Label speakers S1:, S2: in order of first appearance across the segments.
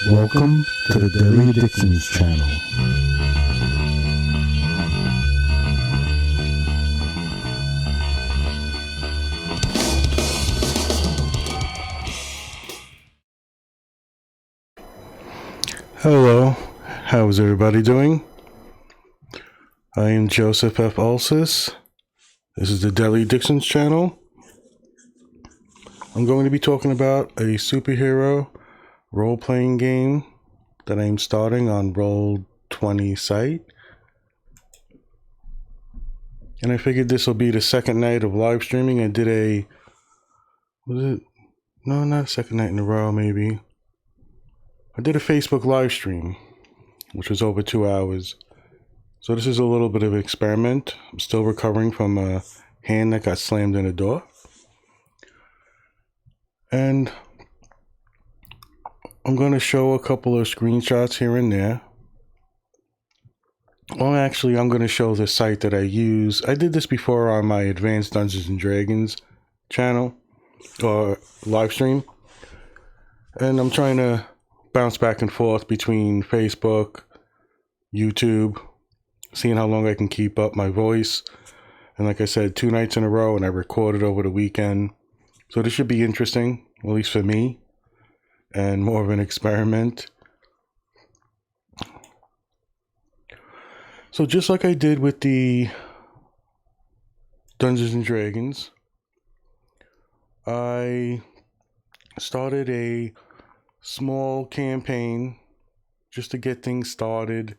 S1: Welcome to the Daily Addictions channel. Hello, how's everybody doing? I am Joseph F. Ulsis. This is the Daily Addictions channel. I'm going to be talking about a superhero role-playing game that I'm starting on Roll20 site. And I figured this will be the second night of live streaming. I did not a second night in a row, maybe. I did a Facebook live stream, which was over 2 hours. So this is a little bit of an experiment. I'm still recovering from a hand that got slammed in a door. And I'm going to show a couple of screenshots here and there. Well, actually, I'm going to show the site that I use. I did this before on my Advanced Dungeons & Dragons channel or live stream. And I'm trying to bounce back and forth between Facebook, YouTube, seeing how long I can keep up my voice. And like I said, 2 nights in a row, and I recorded over the weekend. So this should be interesting, at least for me, and more of an experiment. So just like I did with the Dungeons and Dragons, I started a small campaign just to get things started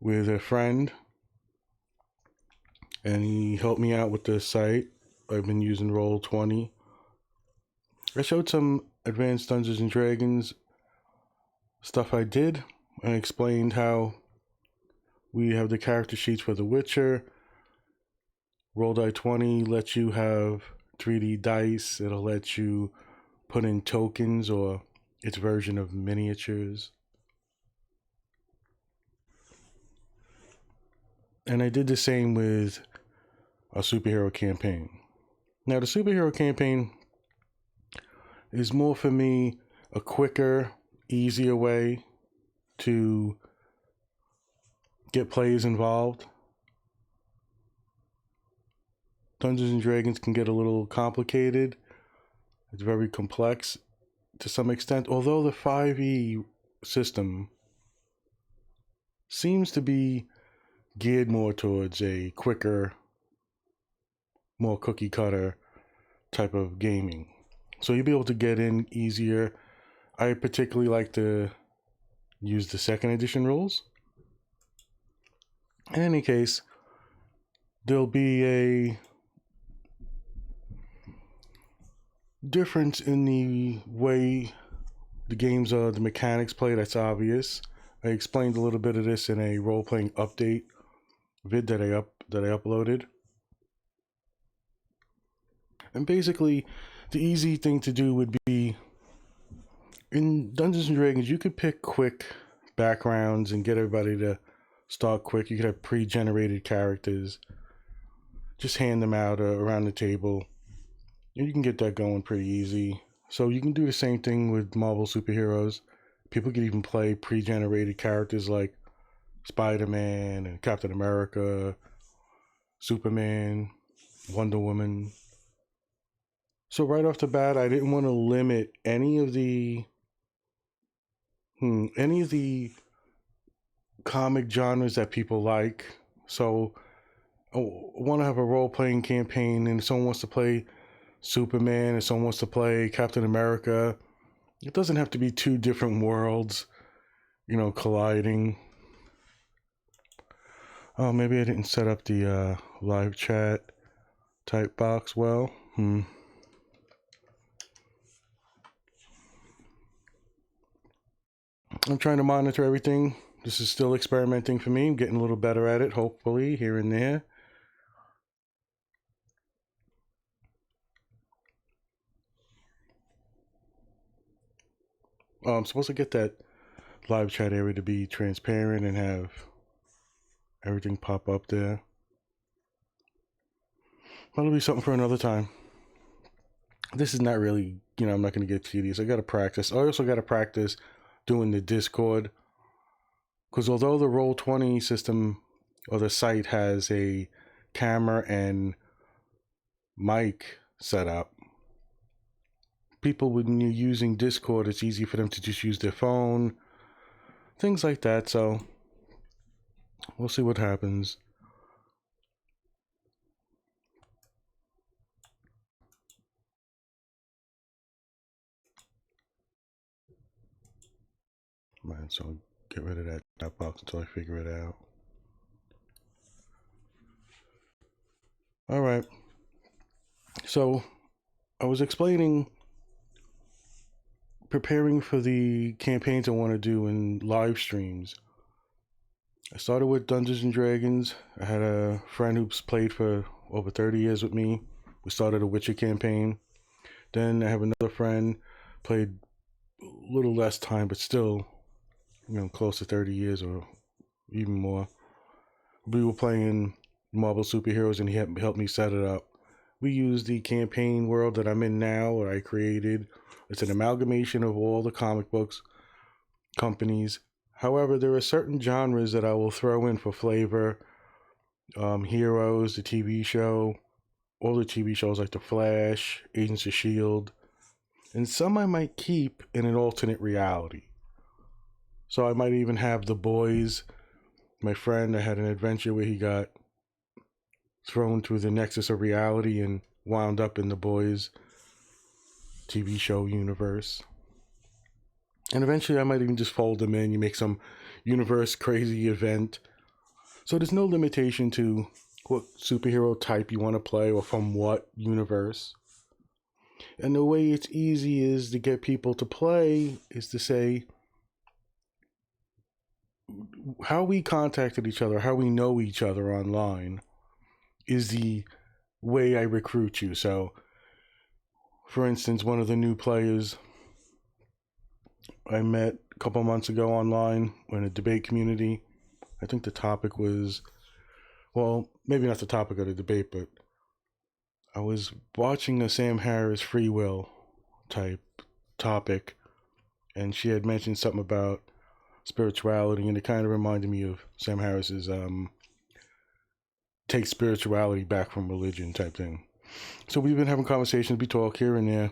S1: with a friend, and he helped me out with the site. I've been using Roll20. I showed some Advanced Dungeons and Dragons stuff I did, and explained how we have the character sheets for The Witcher. Roll Die 20 lets you have 3D dice. It'll let you put in tokens or its version of miniatures. And I did the same with a superhero campaign. Now, the superhero campaign is more for me a quicker, easier way to get players involved. Dungeons and Dragons can get a little complicated. It's very complex to some extent, although the 5e system seems to be geared more towards a quicker, more cookie cutter type of gaming. So you'll be able to get in easier. I particularly like to use the 2nd edition rules. In any case, there'll be a difference in the way the games are, the mechanics play. That's obvious. I explained a little bit of this in a role-playing update vid that I uploaded. And basically, the easy thing to do would be, in Dungeons & Dragons, you could pick quick backgrounds and get everybody to start quick. You could have pre-generated characters. Just hand them out around the table. And you can get that going pretty easy. So you can do the same thing with Marvel superheroes. People can even play pre-generated characters like Spider-Man and Captain America, Superman, Wonder Woman. So right off the bat, I didn't want to limit any of the comic genres that people like. So I want to have a role-playing campaign, and if someone wants to play Superman and someone wants to play Captain America, it doesn't have to be 2 different worlds, colliding. Oh, maybe I didn't set up the live chat type box well. I'm trying to monitor everything. This is still experimenting for me. I'm getting a little better at it, hopefully, here and there. I'm supposed to get that live chat area to be transparent and have everything pop up there. That'll be something for another time. This is not really, I'm not going to get tedious. I got to practice. I also got to practice doing the Discord. Because although the Roll20 system or the site has a camera and mic set up, people, when you're using Discord, it's easy for them to just use their phone, things like that. So we'll see what happens. Man, so get rid of that chat box until I figure it out. All right. So I was explaining preparing for the campaigns I want to do in live streams. I started with Dungeons and Dragons. I had a friend who's played for over 30 years with me. We started a Witcher campaign. Then I have another friend, played a little less time, but still, close to 30 years or even more. We were playing Marvel Superheroes, and he helped me set it up. We used the campaign world that I'm in now, that I created. It's an amalgamation of all the comic books companies. However, there are certain genres that I will throw in for flavor. Heroes, the TV show, all the TV shows like The Flash, Agents of S.H.I.E.L.D., and some I might keep in an alternate reality. So I might even have The Boys. My friend, I had an adventure where he got thrown through the nexus of reality and wound up in The Boys TV show universe. And eventually I might even just fold them in. You make some universe crazy event. So there's no limitation to what superhero type you want to play or from what universe. And the way it's easy is to get people to play is to say how we contacted each other, how we know each other online is the way I recruit you. So, for instance, one of the new players I met a couple months ago online in a debate community. I think the topic was, well, maybe not the topic of the debate, but I was watching a Sam Harris free will type topic, and she had mentioned something about spirituality, and it kind of reminded me of Sam Harris's take spirituality back from religion type thing. So we've been having conversations, we talk here and there.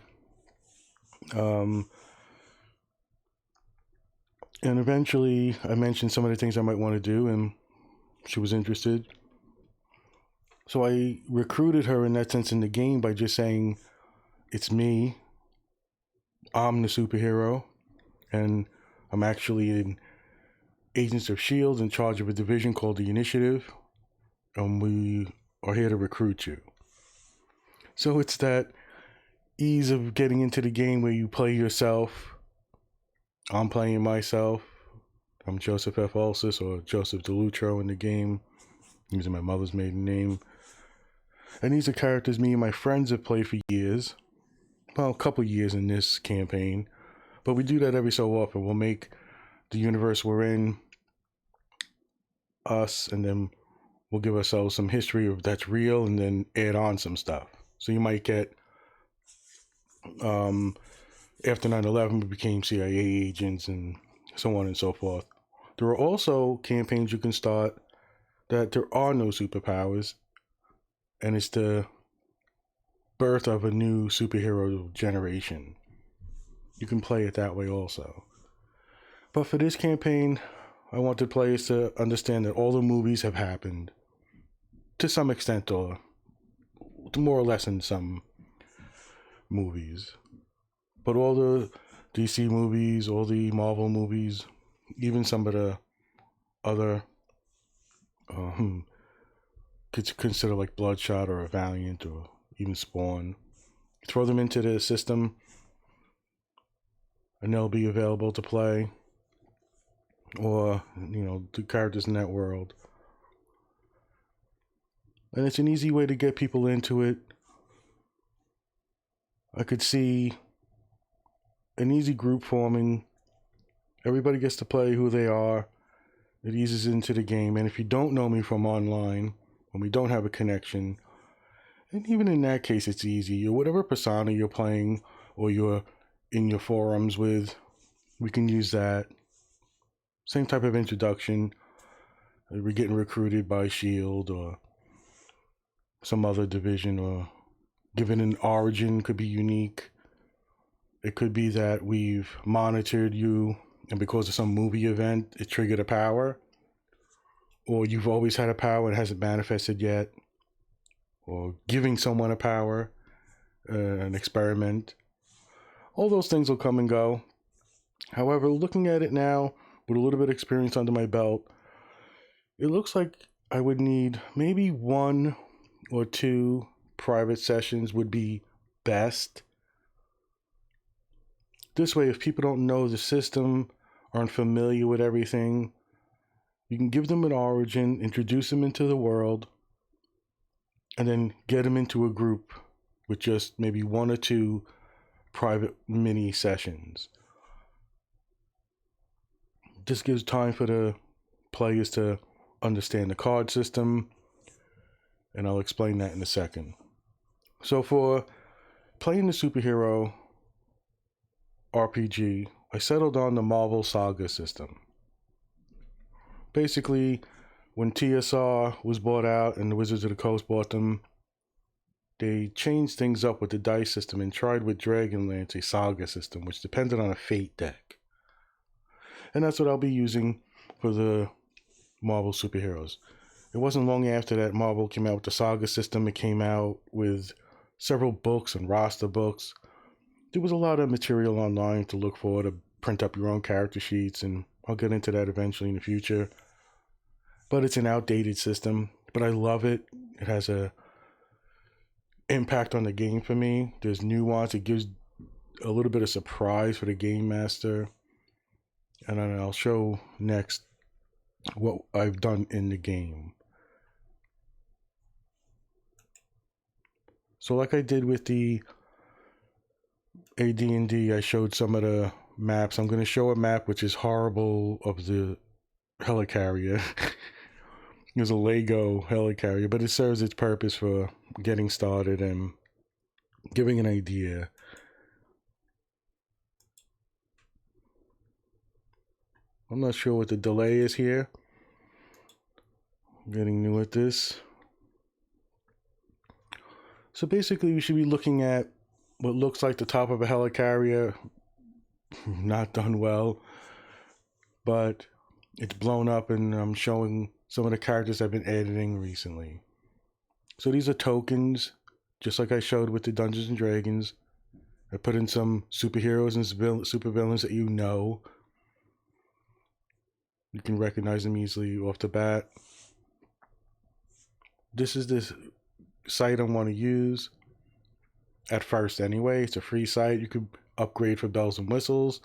S1: And eventually I mentioned some of the things I might want to do, and she was interested. So I recruited her in that sense in the game by just saying, it's me, I'm the superhero, and I'm actually in Agents of S.H.I.E.L.D. in charge of a division called the Initiative, and we are here to recruit you. So it's that ease of getting into the game where you play yourself. I'm playing myself. I'm Joseph F. Ulsis, or Joseph DeLutro in the game, using my mother's maiden name. And these are characters me and my friends have played for years. Well, a couple years in this campaign. But we do that every so often. We'll make the universe we're in us, and then we'll give ourselves some history of that's real, and then add on some stuff. So you might get, after 9/11, we became CIA agents and so on and so forth. There are also campaigns you can start that there are no superpowers, and it's the birth of a new superhero generation. You can play it that way also. But for this campaign, I wanted players to understand that all the movies have happened to some extent, or more or less in some movies. But all the DC movies, all the Marvel movies, even some of the other, could consider like Bloodshot or Valiant or even Spawn, throw them into the system, and they'll be available to play, or the characters in that world. And it's an easy way to get people into it. I could see an easy group forming. Everybody gets to play who they are. It eases into the game. And if you don't know me from online, when we don't have a connection, and even in that case, it's easy. Whatever persona you're playing or you're in your forums with, we can use that. Same type of introduction. We're getting recruited by SHIELD or some other division, or given an origin could be unique. It could be that we've monitored you, and because of some movie event, it triggered a power. Or you've always had a power and hasn't manifested yet. Or giving someone a power, an experiment. All those things will come and go. However, looking at it now, with a little bit of experience under my belt, it looks like I would need maybe 1 or 2 private sessions would be best. This way, if people don't know the system, aren't familiar with everything, you can give them an origin, introduce them into the world, and then get them into a group with just maybe 1 or 2 private mini sessions. This gives time for the players to understand the card system, and I'll explain that in a second. So for playing the superhero RPG, I settled on the Marvel Saga system. Basically, when TSR was bought out and the Wizards of the Coast bought them, they changed things up with the dice system and tried with Dragonlance a Saga system, which depended on a Fate deck. And that's what I'll be using for the Marvel superheroes. It wasn't long after that Marvel came out with the Saga system. It came out with several books and roster books. There was a lot of material online to look for to print up your own character sheets, and I'll get into that eventually in the future. But it's an outdated system, but I love it. It has a impact on the game for me. There's nuance. It gives a little bit of surprise for the game master. And then I'll show next what I've done in the game. So like I did with the AD&D, I showed some of the maps. I'm going to show a map which is horrible of the helicarrier. There's a Lego helicarrier, but it serves its purpose for getting started and giving an idea. I'm not sure what the delay is here. I'm getting new at this. So basically, we should be looking at what looks like the top of a helicarrier. Not done well, but it's blown up, and I'm showing some of the characters I've been editing recently. So these are tokens, just like I showed with the Dungeons and Dragons. I put in some superheroes and supervillains that you know. You can recognize them easily off the bat. This is the site I want to use at first anyway. It's a free site. You could upgrade for bells and whistles.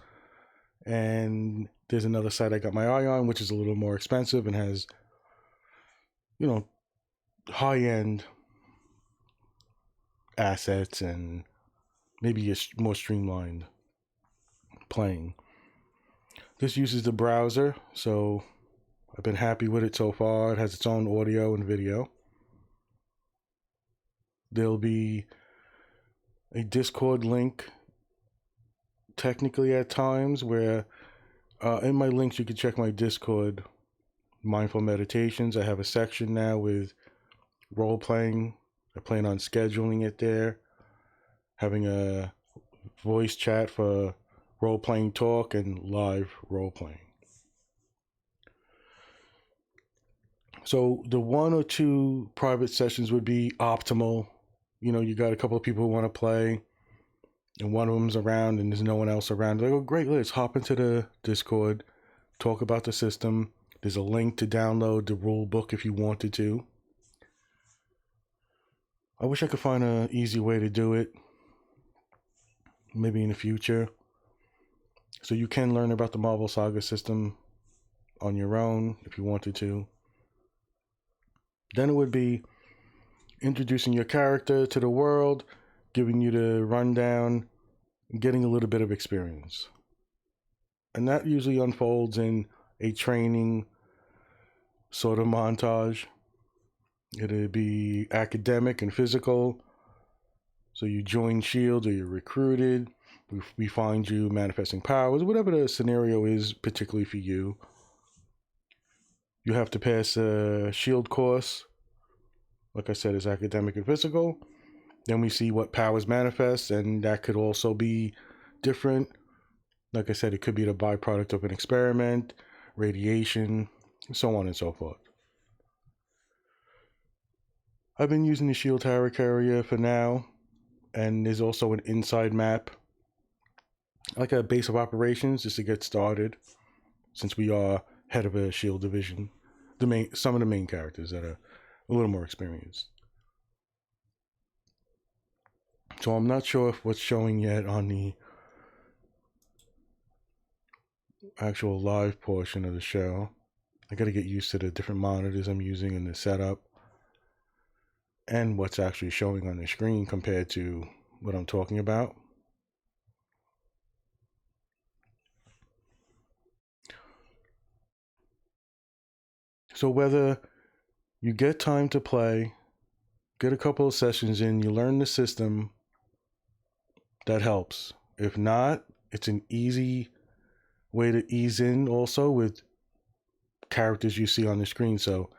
S1: And there's another site I got my eye on, which is a little more expensive and has, high-end assets and maybe a more streamlined playing. This uses the browser, so I've been happy with it so far. It has its own audio and video. There'll be a Discord link technically at times where in my links you can check my Discord mindful meditations. I have a section now with role playing. I plan on scheduling it there, having a voice chat for role playing talk and live role playing. So the 1 or 2 private sessions would be optimal. You got a couple of people who want to play, and one of them's around and there's no one else around. They go, great, let's hop into the Discord, talk about the system. There's a link to download the rule book if you wanted to. I wish I could find an easy way to do it, maybe in the future. So you can learn about the Marvel Saga system on your own if you wanted to. Then it would be introducing your character to the world, giving you the rundown, and getting a little bit of experience. And that usually unfolds in a training sort of montage. It'd be academic and physical. So you join SHIELD or you're recruited. we find you manifesting powers, whatever the scenario is, particularly for you. You have to pass a shield course. Like I said, it's academic and physical. Then we see what powers manifest, and that could also be different. Like I said, it could be the byproduct of an experiment, radiation, so on and so forth. I've been using the Shield Tower Carrier for now, and there's also an inside map, like a base of operations, just to get started, since we are head of a Shield division. Some of the main characters that are a little more experienced. So I'm not sure if what's showing yet on the actual live portion of the show. I got to get used to the different monitors I'm using in the setup and what's actually showing on the screen compared to what I'm talking about. So whether you get time to play, get a couple of sessions in, you learn the system, that helps. If not, it's an easy way to ease in also with characters you see on the screen. So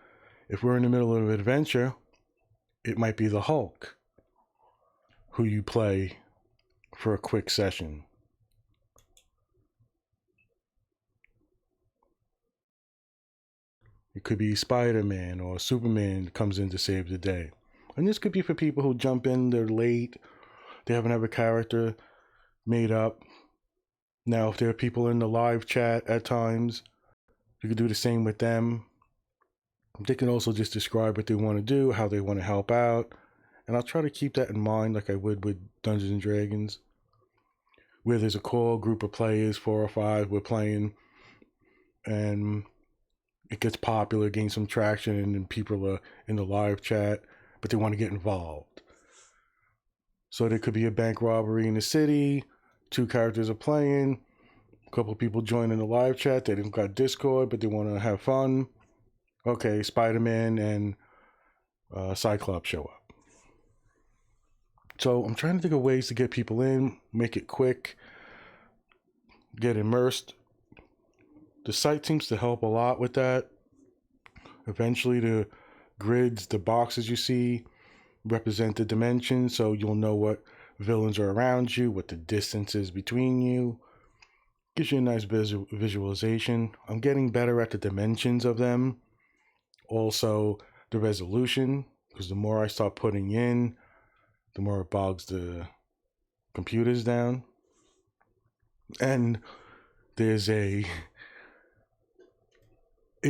S1: if we're in the middle of an adventure, it might be the Hulk who you play for a quick session. It could be Spider-Man or Superman comes in to save the day. And this could be for people who jump in, they're late, they haven't have a character made up. Now, if there are people in the live chat at times, you could do the same with them. They can also just describe what they want to do, how they want to help out. And I'll try to keep that in mind like I would with Dungeons & Dragons, where there's a core group of players, 4 or 5, we're playing, and it gets popular, gains some traction, and then people are in the live chat, but they want to get involved. So there could be a bank robbery in the city, 2 characters are playing, a couple of people join in the live chat, they didn't got Discord, but they want to have fun. Okay, Spider-Man and Cyclops show up. So I'm trying to think of ways to get people in, make it quick, get immersed. The site seems to help a lot with that. Eventually the grids, the boxes you see represent the dimensions, so you'll know what villains are around you, what the distance is between you. Gives you a nice visualization. I'm getting better at the dimensions of them. Also the resolution, because the more I start putting in, the more it bogs the computers down. And there's it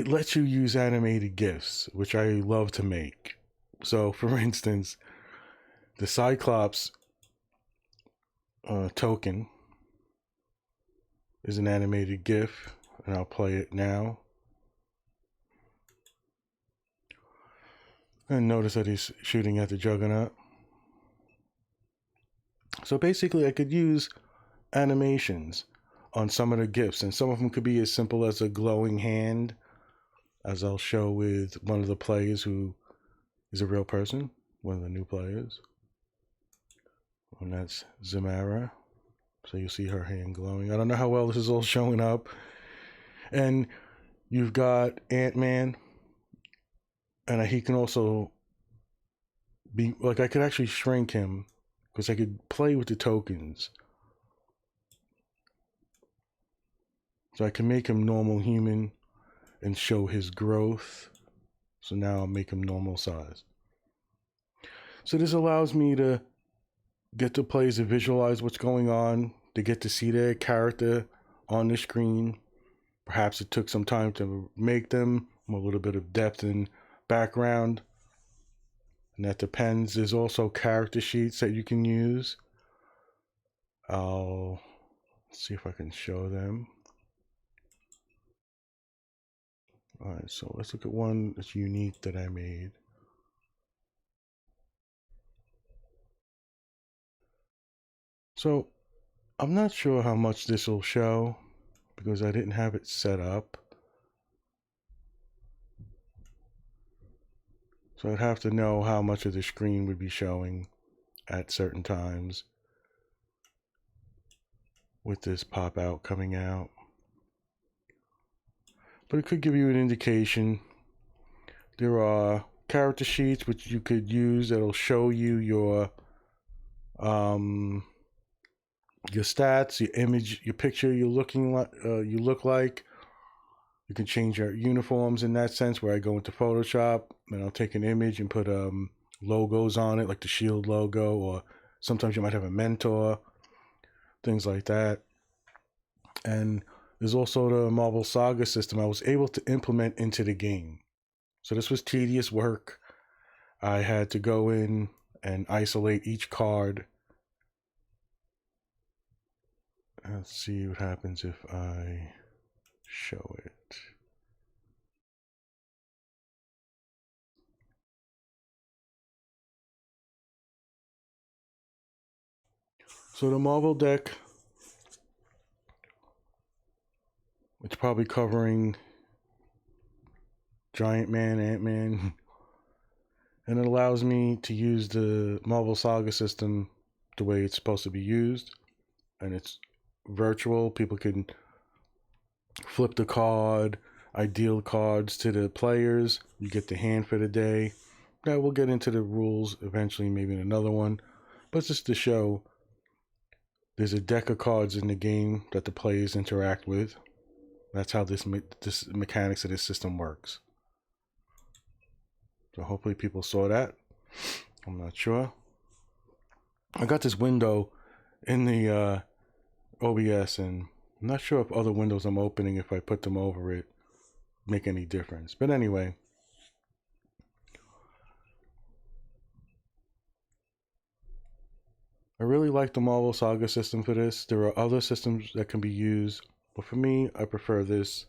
S1: lets you use animated GIFs, which I love to make. So for instance, the Cyclops token is an animated GIF, and I'll play it now. And notice that he's shooting at the Juggernaut. So basically I could use animations on some of the GIFs, and some of them could be as simple as a glowing hand, as I'll show with one of the players who is a real person, one of the new players. And that's Zamara. So you see her hand glowing. I don't know how well this is all showing up. And you've got Ant-Man, and he can also be, like, I could actually shrink him, because I could play with the tokens. So I can make him normal human and show his growth. So now I'll make him normal size. So this allows me to get the players to visualize what's going on, to get to see their character on the screen. Perhaps it took some time to make them, a little bit of depth and background. And that depends. There's also character sheets that you can use. I'll see if I can show them. All right, so let's look at one that's unique that I made. So I'm not sure how much this will show because I didn't have it set up. So I'd have to know how much of the screen would be showing at certain times. with this pop out coming out. But it could give you an indication. There are character sheets which you could use that'll show you your stats, your image, your picture you're looking like. You look like. You can change your uniforms in that sense. Where I go into Photoshop and I'll take an image and put logos on it, like the Shield logo, or sometimes you might have a mentor, things like that. And there's also the Marvel Saga system I was able to implement into the game. So this was tedious work. I had to go in and isolate each card. Let's see what happens if I show it. So the Marvel deck, it's probably covering Giant Man, Ant-Man, and it allows me to use the Marvel Saga system the way it's supposed to be used. And it's virtual. People can flip the card. I deal cards to the players. You get the hand for the day. Now we'll get into the rules eventually, maybe in another one. But just to show, there's a deck of cards in the game that the players interact with. That's how this mechanics of this system works. So hopefully people saw that. I'm not sure. I got this window in the OBS, and I'm not sure if other windows I'm opening, if I put them over it, make any difference. But anyway, I really like the Marvel Saga system for this. There are other systems that can be used, but for me, I prefer this.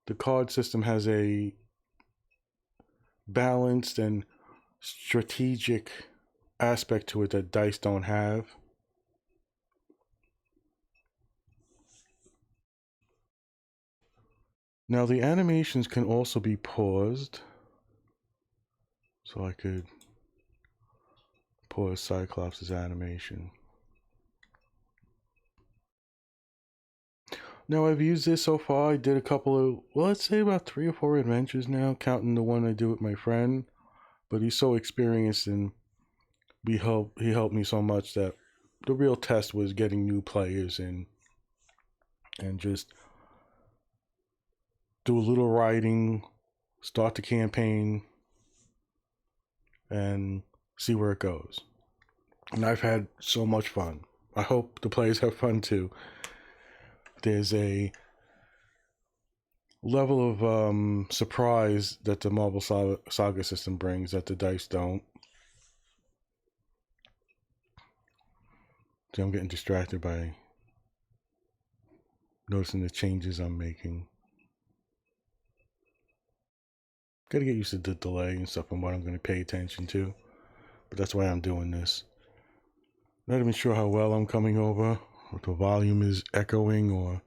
S1: The card system has a balanced and strategic aspect to it that dice don't have. Now the animations can also be paused. So I could pause Cyclops' animation. Now I've used this so far. I did a couple of, well, let's say about 3 or 4 adventures now, counting the one I do with my friend. But he's so experienced, and he helped me so much that the real test was getting new players in and just do a little writing, start the campaign, and see where it goes. And I've had so much fun. I hope the players have fun too. There's a level of surprise that the Marvel Saga system brings that the dice don't. See, I'm getting distracted by noticing the changes I'm making. Gotta get used to the delay and stuff and what I'm going to pay attention to. But that's why I'm doing this. Not even sure how well I'm coming over, if the volume is echoing or...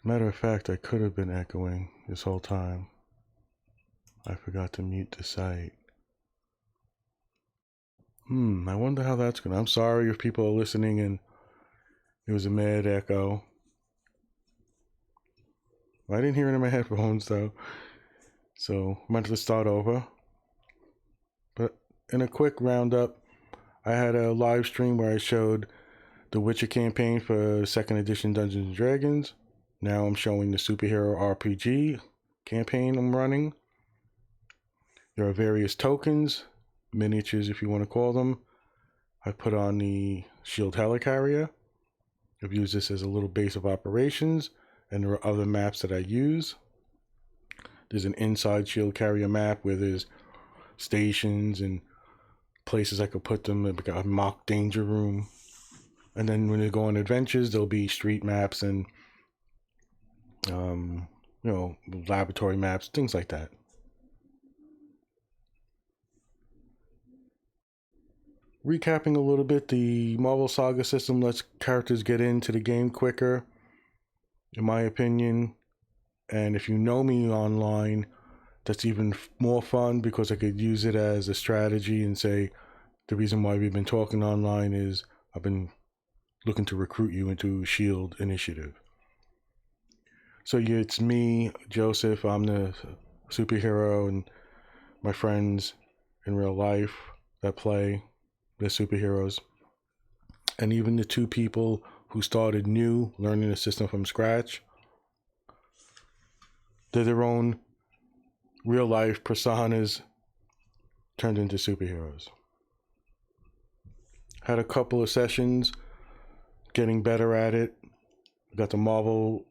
S1: Matter of fact, I could have been echoing this whole time. I forgot to mute the site. I wonder how that's going to... I'm sorry if people are listening and it was a mad echo. I didn't hear it in my headphones though. So I'm going to start over. But in a quick roundup, I had a live stream where I showed the Witcher campaign for 2nd edition Dungeons & Dragons. Now I'm showing the SuperHero RPG campaign I'm running. There are various tokens, miniatures if you want to call them. I put on the Shield Helicarrier. I've used this as a little base of operations, and there are other maps that I use. There's an inside Shield Carrier map where there's stations and places I could put them, like a mock danger room. And then when they go on adventures, there'll be street maps and laboratory maps, things like that. Recapping a little bit, the Marvel Saga system lets characters get into the game quicker, in my opinion. And if you know me online, that's even more fun because I could use it as a strategy and say the reason why we've been talking online is I've been looking to recruit you into SHIELD initiative. So yeah, it's me, Joseph. I'm the superhero, and my friends in real life that play the superheroes. And even the two people who started new, learning the system from scratch, they're their own real life personas turned into superheroes. Had a couple of sessions getting better at it. Got the Marvel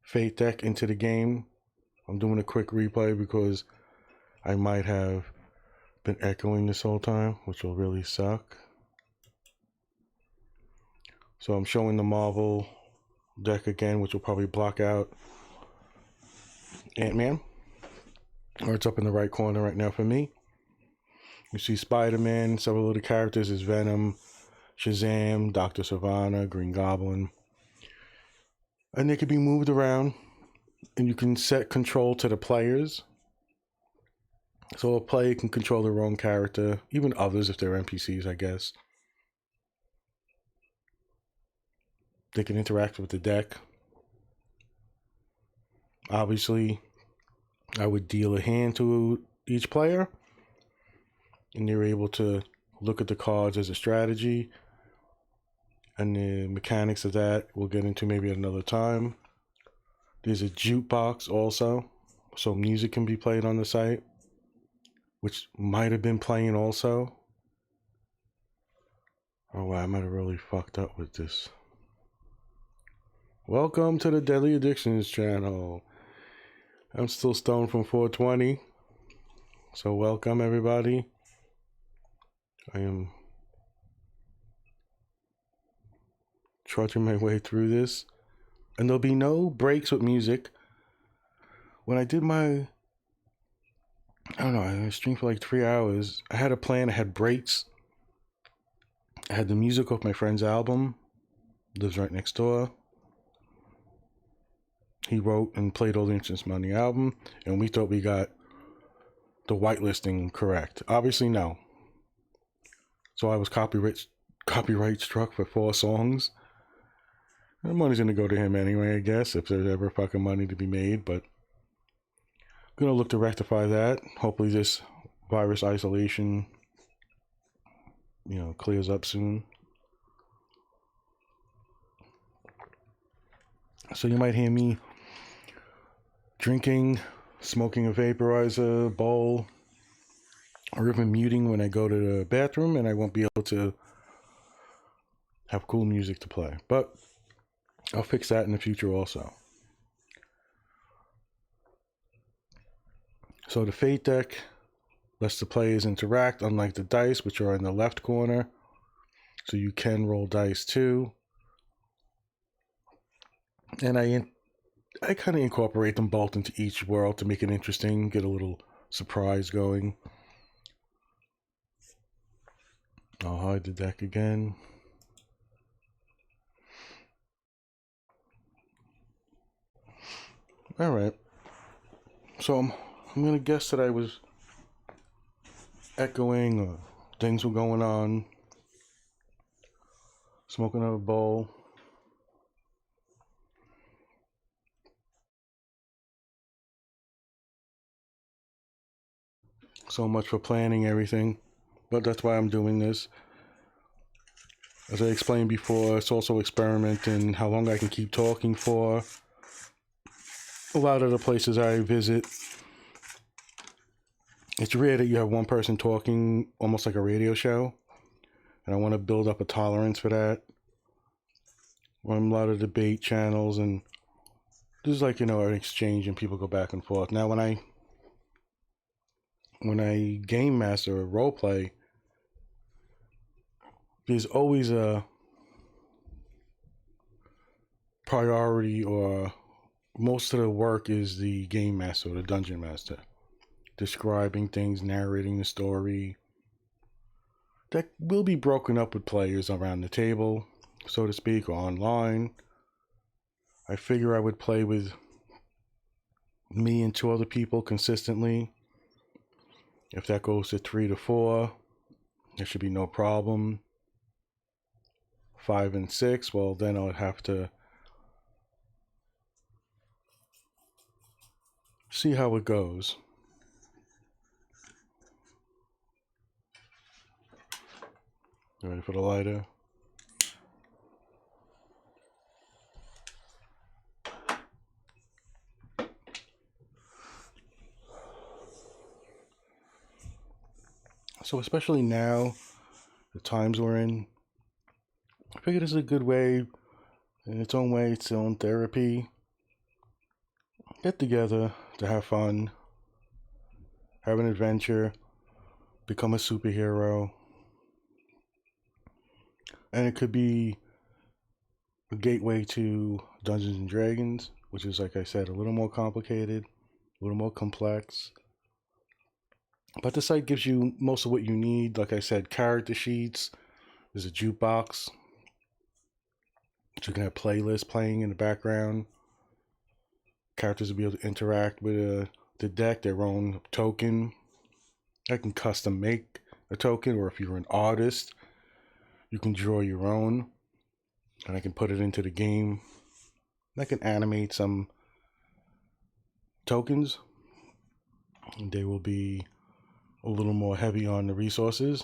S1: Fate deck into the game. I'm doing a quick replay because I might have been echoing this whole time, which will really suck. So I'm showing the Marvel deck again, which will probably block out Ant-Man. Or it's up in the right corner right now for me. You see Spider-Man, several of the characters is Venom, Shazam, Dr. Sivana, Green Goblin. And they can be moved around, and you can set control to the players. So a player can control their own character, even others if they're NPCs, I guess. They can interact with the deck. Obviously, I would deal a hand to each player, and they're able to look at the cards as a strategy. And the mechanics of that we'll get into maybe at another time. There's a jukebox also, so music can be played on the site, which might have been playing also. Oh wow, I might have really fucked up with this. Welcome to the Deadly Addictions channel. I'm still stoned from 420, so welcome everybody. I am trudging my way through this, and there'll be no breaks with music. When I did my, I don't know, I streamed for like 3 hours. I had a plan, I had breaks. I had the music off my friend's album, lives right next door. He wrote and played all the instruments on the album, and we thought we got the whitelisting correct. Obviously, no. So I was copyright struck for 4 songs. The money's gonna go to him anyway, I guess, if there's ever fucking money to be made, but I'm gonna look to rectify that. Hopefully this virus isolation, clears up soon. So you might hear me drinking, smoking a vaporizer bowl, or even muting when I go to the bathroom, and I won't be able to have cool music to play. But I'll fix that in the future also. So the Fate deck lets the players interact, unlike the dice, which are in the left corner. So you can roll dice too. And I kind of incorporate them both into each world to make it interesting, get a little surprise going. I'll hide the deck again. All right. So I'm going to guess that I was echoing, or things were going on. Smoking out of a bowl. So much for planning everything, but that's why I'm doing this. As I explained before, it's also experimenting how long I can keep talking for. A lot of the places I visit, it's rare that you have one person talking almost like a radio show, and I want to build up a tolerance for that. On a lot of debate channels, and there's like, an exchange and people go back and forth. Now when I game master or role play, there's always a priority, or most of the work is the game master or the dungeon master, describing things, narrating the story. That will be broken up with players around the table, so to speak, or online. I figure I would play with me and 2 other people consistently. If that goes to 3 to 4, there should be no problem. 5 and 6, well, then I would have to see how it goes. Ready for the lighter? So especially now, the times we're in, I figured this is a good way, in its own way, its own therapy. Get together to have fun, have an adventure, become a superhero. And it could be a gateway to Dungeons and Dragons, which is, like I said, a little more complicated, a little more complex. But the site gives you most of what you need. Like I said, character sheets, there's a jukebox, so you can have playlists playing in the background. Characters will be able to interact with the deck, their own token. I can custom make a token, or if you're an artist, you can draw your own, and I can put it into the game. I can animate some tokens, and they will be a little more heavy on the resources,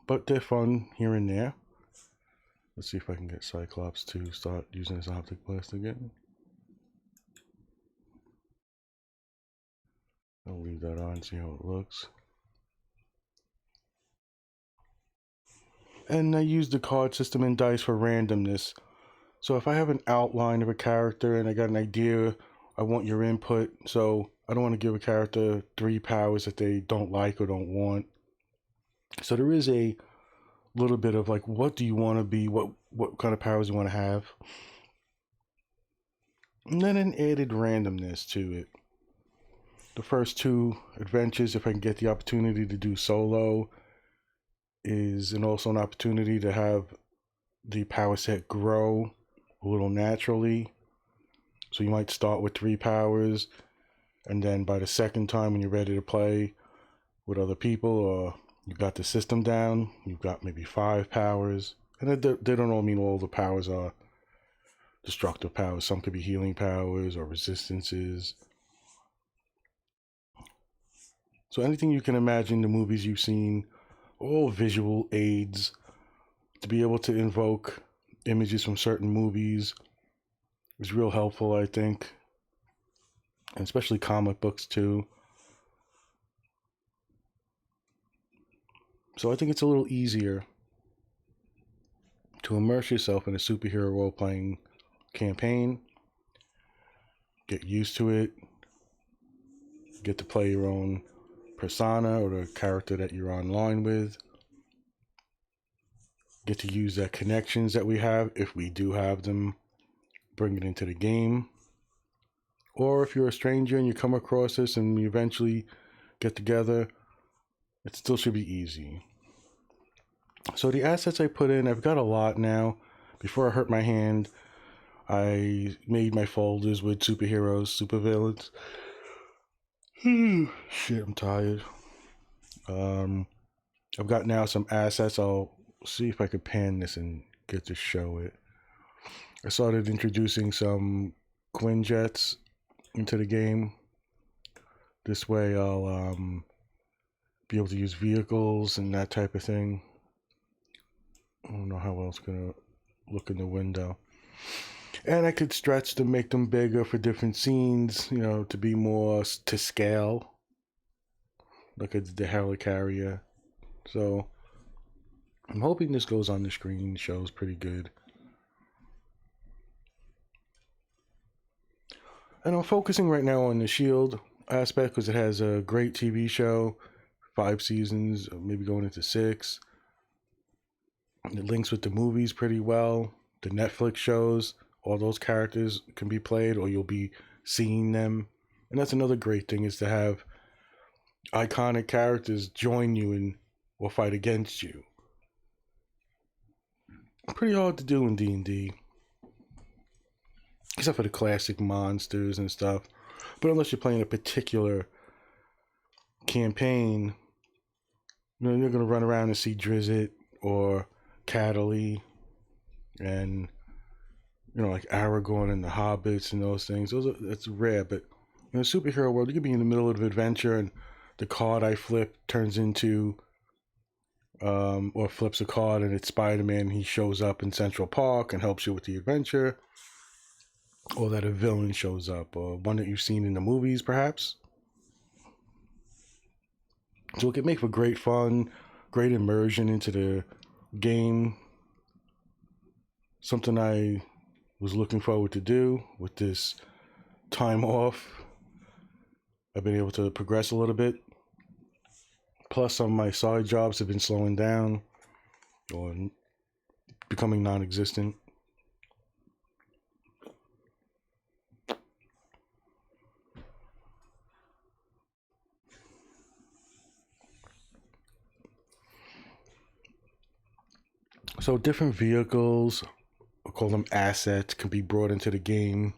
S1: but they're fun here and there. Let's see if I can get Cyclops to start using his optic blast again. I'll leave that on, see how it looks. And I use the card system and dice for randomness. So if I have an outline of a character and I got an idea, I want your input. So I don't want to give a character 3 powers that they don't like or don't want. So there is a little bit of like, what do you want to be? What kind of powers you want to have? And then an added randomness to it. The first 2 adventures, if I can get the opportunity to do solo, is also an opportunity to have the power set grow a little naturally. So you might start with 3 powers, and then by the second time when you're ready to play with other people, or you got the system down, you've got maybe 5 powers. And they don't all mean all the powers are destructive powers. Some could be healing powers or resistances. So anything you can imagine, the movies you've seen, all visual aids to be able to invoke images from certain movies is real helpful, I think. And especially comic books too. So I think it's a little easier to immerse yourself in a superhero role-playing campaign, get used to it, get to play your own persona or the character that you're online with, get to use that connections that we have, if we do have them, bring it into the game. Or if you're a stranger and you come across this and you eventually get together, it still should be easy. So the assets I put in, I've got a lot now. Before I hurt my hand, I made my folders with superheroes, supervillains. Shit, I'm tired. I've got now some assets. I'll see if I could pan this and get to show it. I started introducing some Quinjets into the game. This way I'll be able to use vehicles and that type of thing. I don't know how else gonna look in the window. And I could stretch to make them bigger for different scenes, to be more to scale. Look at the helicarrier. So I'm hoping this goes on the screen, shows pretty good. And I'm focusing right now on the S.H.I.E.L.D. aspect because it has a great TV show, 5 seasons, maybe going into 6. It links with the movies pretty well. The Netflix shows, all those characters can be played or you'll be seeing them. And that's another great thing, is to have iconic characters join you or fight against you. Pretty hard to do in D&D. Except for the classic monsters and stuff. But unless you're playing a particular campaign, you're going to run around and see Drizzt or Catelyn and, like Aragorn and the Hobbits and those things. That's rare, but in a superhero world, you could be in the middle of an adventure and the card I flip turns into, or flips a card and it's Spider-Man. He shows up in Central Park and helps you with the adventure. Or that a villain shows up, or one that you've seen in the movies, perhaps. So it can make for great fun, great immersion into the game. Something I was looking forward to do with this time off. I've been able to progress a little bit. Plus, some of my side jobs have been slowing down or becoming non-existent. So different vehicles, I'll call them assets, can be brought into the game.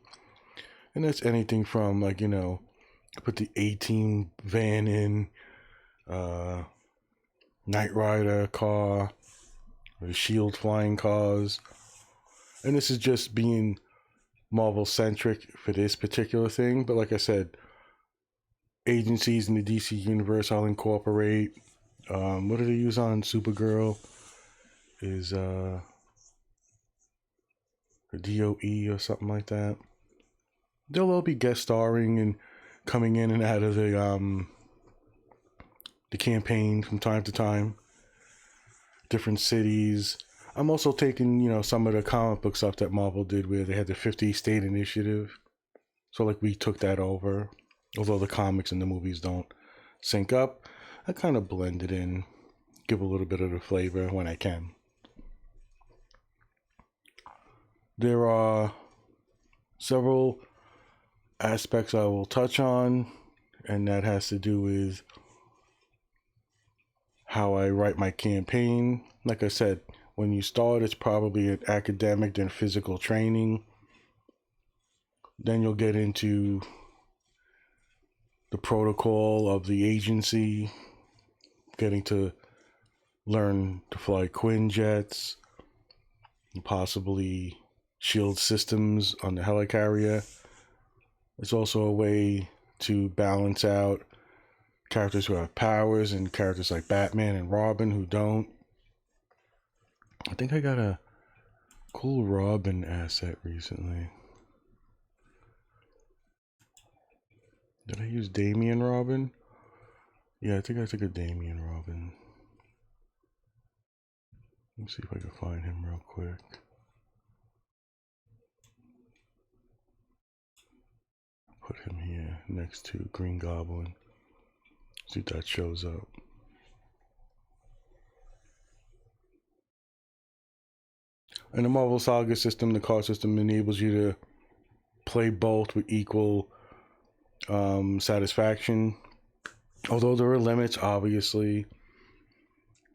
S1: And that's anything from, like, put the A-Team van in, Knight Rider car, or the Shield flying cars. And this is just being Marvel-centric for this particular thing. But like I said, agencies in the DC universe I'll incorporate. What do they use on Supergirl? Is the DOE or something like that. They'll all be guest starring and coming in and out of the campaign from time to time. Different cities. I'm also taking, some of the comic book stuff that Marvel did where they had the 50 state initiative. So like we took that over. Although the comics and the movies don't sync up, I kind of blend it in, give a little bit of the flavor when I can. There are several aspects I will touch on, and that has to do with how I write my campaign. Like I said, when you start, it's probably an academic, then physical training. Then you'll get into the protocol of the agency, getting to learn to fly Quinjets, and possibly shield systems on the helicarrier. It's also a way to balance out characters who have powers and characters like Batman and Robin who don't. I think I got a cool Robin asset recently. Did I use Damian Robin? Yeah, I think I took a Damian Robin. Let me see if I can find him real quick. Put him here next to Green Goblin. See if that shows up. In the Marvel Saga system, the card system enables you to play both with equal satisfaction. Although there are limits, obviously.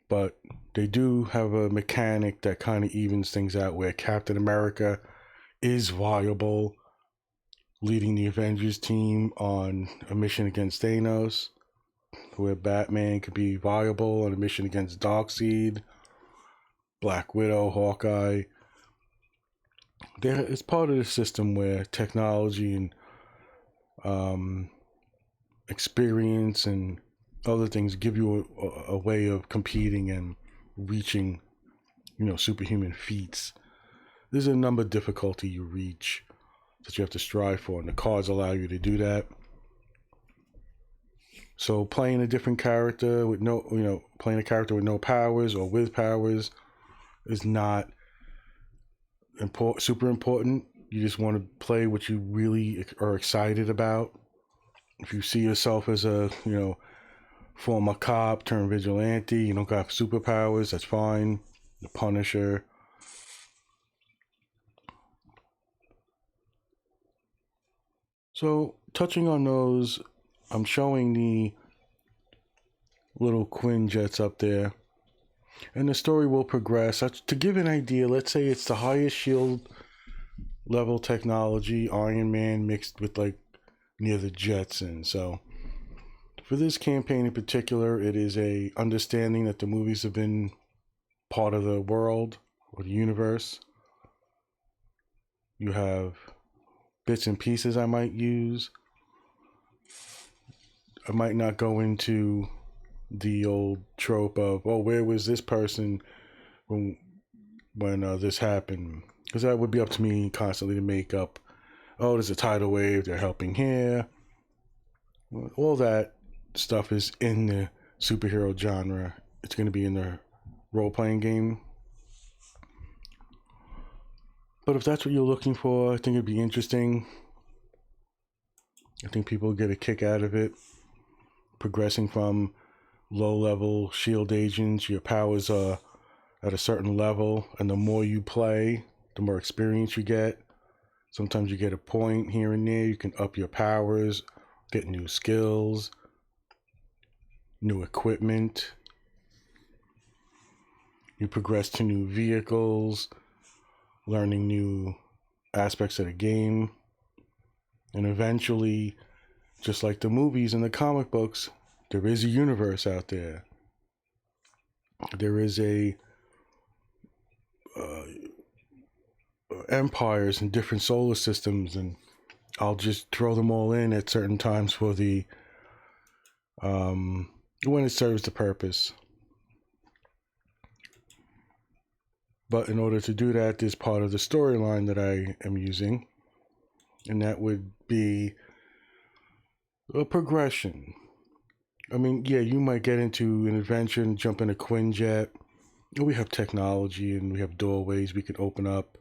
S1: But they do have a mechanic that kind of evens things out where Captain America is viable, leading the Avengers team on a mission against Thanos, where Batman could be viable on a mission against Darkseid, Black Widow, Hawkeye. It's part of the system where technology and experience and other things give you a way of competing and reaching, superhuman feats. There's a number of difficulty you reach that you have to strive for, and the cards allow you to do that. So playing a different character with playing a character with no powers or with powers is not super important. You just want to play what you really are excited about. If you see yourself as a, former cop turned vigilante, you don't got superpowers, that's fine. The Punisher. So touching on those, I'm showing the little Quinjets up there. And the story will progress. To give an idea, let's say it's the highest shield level technology, Iron Man mixed with like near the Jetsons. So for this campaign in particular, it is a understanding that the movies have been part of the world or the universe. You have bits and pieces I might use. I might not go into the old trope of, oh, where was this person when this happened? Because that would be up to me constantly to make up, oh, there's a tidal wave, they're helping here. All that stuff is in the superhero genre. It's going to be in the role-playing game. But if that's what you're looking for, I think it'd be interesting. I think people get a kick out of it. Progressing from low-level shield agents, your powers are at a certain level, and the more you play, the more experience you get. Sometimes you get a point here and there. You can up your powers, get new skills, new equipment. You progress to new vehicles, learning new aspects of the game. And eventually, just like the movies and the comic books, there is a universe out there. There is empires and different solar systems, and I'll just throw them all in at certain times for the when it serves the purpose. But in order to do that, there's part of the storyline that I am using, and that would be a progression. I mean, yeah, you might get into an adventure and jump in a Quinjet. We have technology and we have doorways we could open up.